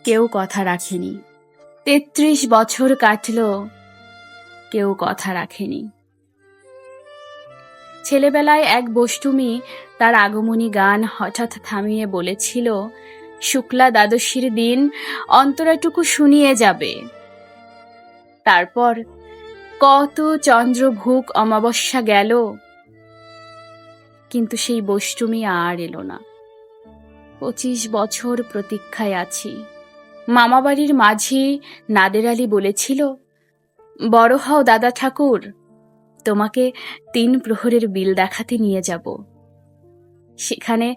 কেউ কথা রাখেনি। ৩৩ বছর কাটল, কেউ কথা রাখেনি। ছেলেবেলায় এক বষ্টুমি তার আগমনী গান হঠাৎ থামিয়ে বলেছিল, শুক্লা দ্বাদশীর দিন অন্তরাটুকু শুনিয়ে যাবে। তারপর কত চন্দ্রভুক অমাবস্যা গেল, কিন্তু সেই বষ্টুমি আর এলো না। ২৫ বছর প্রতীক্ষায় আছি। মামাবাড়ির মাঝি নাদের আলী বলেছিল, বড় হও দাদা ঠাকুর, তোমাকে ৩ প্রহরের বিল দেখাতে নিয়ে যাব। সেখানে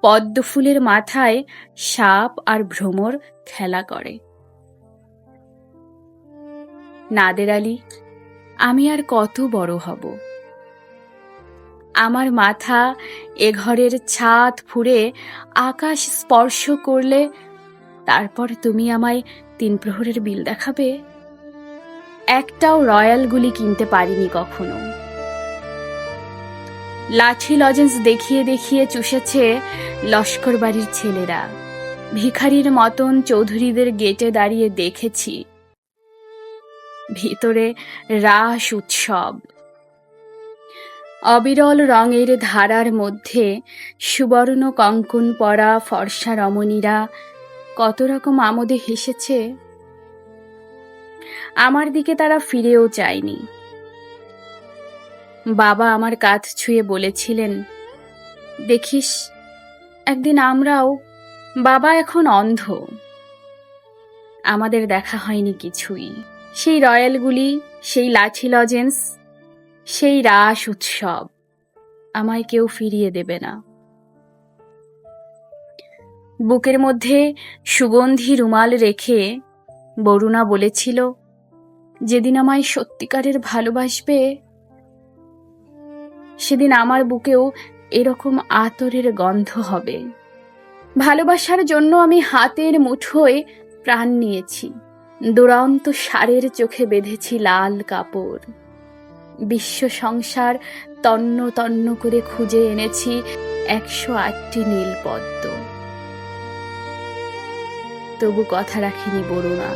পদ্ম ফুলের মাথায় সাপ আর ভ্রমর খেলা করে। নাদের আলী, আমি আর কত বড় হব? আমার মাথা এ ঘরের ছাদ ফুঁড়ে আকাশ স্পর্শ করলে তারপর তুমি আমায় ৩ প্রহরের বিল দেখাবে? একটাও রয়্যাল গুলি কিনতে পারিনি কখনো। লাঠি লজেন্স দেখিয়ে দেখিয়ে চুষেছে লস্কর বাড়ির ছেলেরা। ভিখারির মতন চৌধুরীদের গেটে দাঁড়িয়ে দেখেছি। ভিতরে রাস উৎসব। অবিরল রঙের ধারার মধ্যে সুবর্ণ কঙ্কন পরা ফর্সা রমণীরা কত রকম আমোদে হেসেছে। আমার দিকে তারা ফিরেও চায়নি। বাবা আমার কাঁধ ছুঁয়ে বলেছিলেন, দেখিস একদিন আমরাও। বাবা এখন অন্ধ। আমাদের দেখা হয়নি কিছুই। সেই রয়্যালগুলি, সেই লাঠি লজেন্স, সেই রাস উৎসব আমায় কেউ ফিরিয়ে দেবে না। বুকের মধ্যে সুগন্ধি রুমাল রেখে বরুণা বলেছিল, যেদিন আমায় সত্যিকারের ভালোবাসবে সেদিন আমার বুকেও এরকম আতরের গন্ধ হবে। ভালোবাসার জন্য আমি হাতের মুঠোয় প্রাণ নিয়েছি। দুরন্ত ষাঁড়ের চোখে বেঁধেছি লাল কাপড়। বিশ্ব সংসার তন্ন তন্ন করে খুঁজে এনেছি ১০৮টি নীল পদ্ম। তবু কথা রাখিনি বরুণা।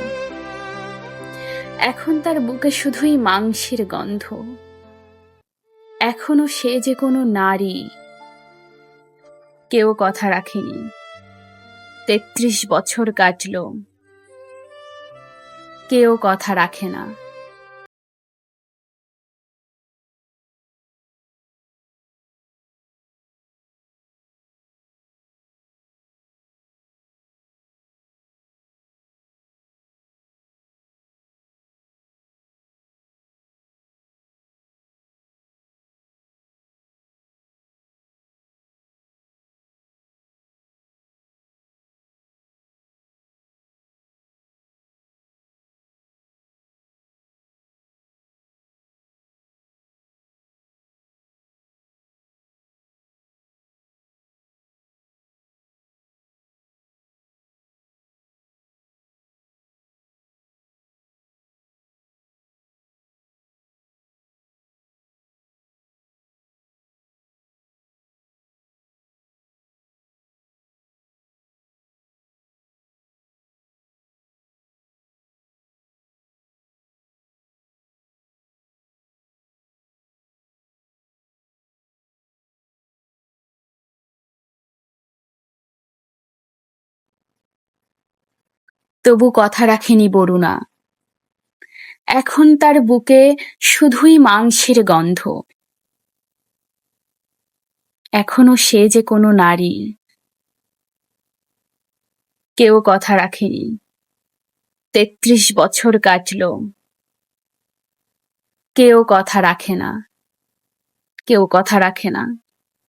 এখন তার বুকে শুধুই মাংসের গন্ধ। এখনো সে যে কোনো নারী। কেউ কথা রাখেনি। ৩৩ বছর কাটল, কেউ কথা রাখে না। তবু কথা রাখেনি বরুণা। এখন তার বুকে শুধুই মাংসের গন্ধ। এখনো সে যে কোনো নারী। কেউ কথা রাখেনি। ৩৩ বছর কাটল, কেউ কথা রাখে না। কেউ কথা রাখে না।